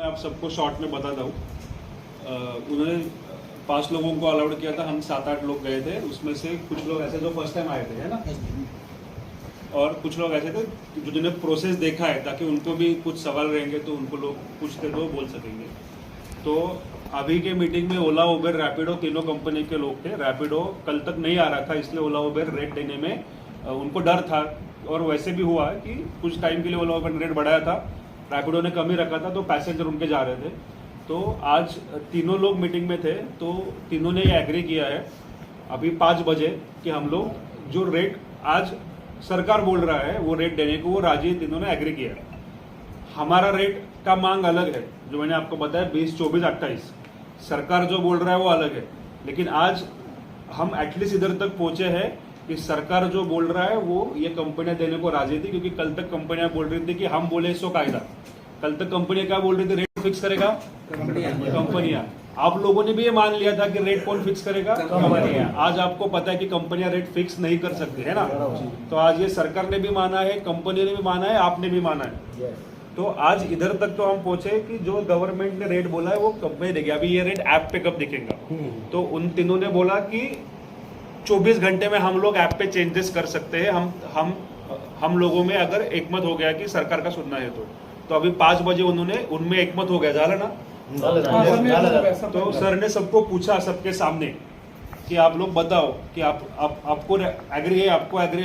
मैं आप सबको शॉर्ट में बताता हूँ। उन्होंने 5 लोगों को अलाउड किया था, हम 7-8 लोग गए थे। उसमें से कुछ लोग ऐसे जो फर्स्ट टाइम आए थे, है ना, और कुछ लोग ऐसे थे जो जिन्हें प्रोसेस देखा है, ताकि उनको भी कुछ सवाल रहेंगे तो उनको लोग पूछते तो बोल सकेंगे। तो अभी के मीटिंग में ओला, उबेर, रैपिडो तीनों कंपनी के लोग थे। रैपिडो कल तक नहीं आ रहा था, इसलिए ओला उबेर रेट देने में उनको डर था, और वैसे भी हुआ कि कुछ टाइम के लिए ओला उबेर ने रेट बढ़ाया था, रैपिडो ने कम ही रखा था, तो पैसेंजर उनके जा रहे थे। तो आज तीनों लोग मीटिंग में थे, तो तीनों ने ये एग्री किया है अभी 5 बजे कि हम लोग जो रेट आज सरकार बोल रहा है वो रेट देने को वो राजी, तीनों ने एग्री किया है। हमारा रेट का मांग अलग है, जो मैंने आपको बताया 20, 24, 28। सरकार जो बोल रहा है वो अलग है, लेकिन आज हम एटलीस्ट इधर तक पहुंचे हैं कि सरकार जो बोल रहा है वो ये कंपनियां देने को राजी थी, क्योंकि कल तक कंपनियां बोल रही थी कि हम बोले सो कायदा। कल तक कंपनियां क्या बोल रही थी, रेट फिक्स करेगा कंपनियां। आप लोगों ने भी ये मान लिया था कि रेट कौन फिक्स करेगा, कंपनियां। आज आपको पता है कि कंपनियां रेट फिक्स नहीं कर सकती है ना। तो आज ये सरकार ने भी माना है, कंपनी ने भी माना है, आपने भी माना है। तो आज इधर तक तो हम पहुंचे कि जो गवर्नमेंट ने रेट बोला है वो कंपनी देगी। अभी ये रेट ऐप पे कब दिखेगा, तो उन तीनों ने बोला कि 24 घंटे में हम लोग ऐप पे चेंजेस कर सकते हैं। हम लोगों में अगर एकमत हो गया कि सरकार का सुनना है तो अभी 5 बजे उनमें एकमत हो गया, झाला ना। तो सर ने सबको पूछा सबके सामने कि आप लोग बताओ कि आपको एग्री है, आपको एग्री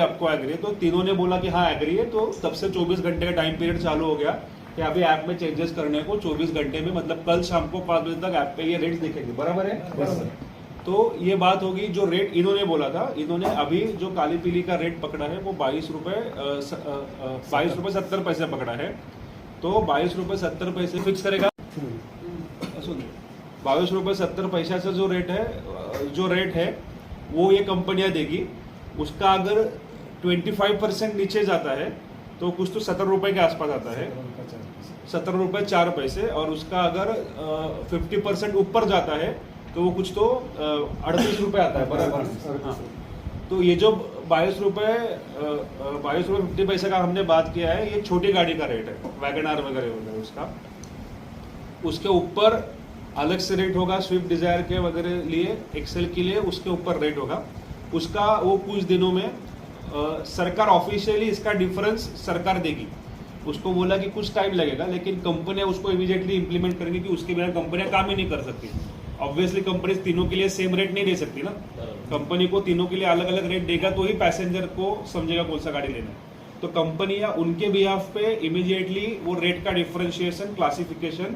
है। तो तीनों ने बोला कि हाँ एग्री है। तो तब से 24 घंटे का टाइम पीरियड चालू हो गया कि अभी ऐप में चेंजेस करने को 24 घंटे में, मतलब कल शाम को 5 बजे तक ऐप पे ये रेट्स दिखेंगे। बराबर है। तो ये बात होगी, जो रेट इन्होंने बोला था, इन्होंने अभी जो काली पीली का रेट पकड़ा है वो 22 रुपये 70 पैसे पकड़ा है। तो 22 रुपये 70 पैसे फिक्स करेगा। 22 रुपये 70 पैसे से जो रेट है वो ये कंपनियां देगी। उसका अगर 25% नीचे जाता है तो कुछ तो 70 रुपये के आसपास आता है, 70 रुपये 4 पैसे। और उसका अगर 50% ऊपर जाता है तो वो कुछ तो 38 रुपये आता है। बराबर। हाँ, तो ये जो 22 रुपये 50 पैसे का हमने बात किया है, ये छोटी गाड़ी का रेट है, वैगनआर वगैरह होगा उसका। उसके ऊपर अलग से रेट होगा, स्विफ्ट डिजायर के वगैरह लिए, एक्सेल के लिए उसके ऊपर रेट होगा। उसका वो कुछ दिनों में सरकार ऑफिशियली इसका डिफरेंस सरकार देगी। उसको बोला कि कुछ टाइम लगेगा, लेकिन कंपनियां उसको इमीडिएटली इंप्लीमेंट करेंगी कि उसके बिना कंपनियां काम ही नहीं कर सकती। ऑब्वियसली कंपनी तीनों के लिए सेम रेट नहीं दे सकती ना। कंपनी को तीनों के लिए अलग अलग रेट देगा तो ही पैसेंजर को समझेगा कौन सा गाड़ी लेना है। तो कंपनियां उनके बिहाफ पे इमीडिएटली वो रेट का डिफरेंशिएशन, क्लासिफिकेशन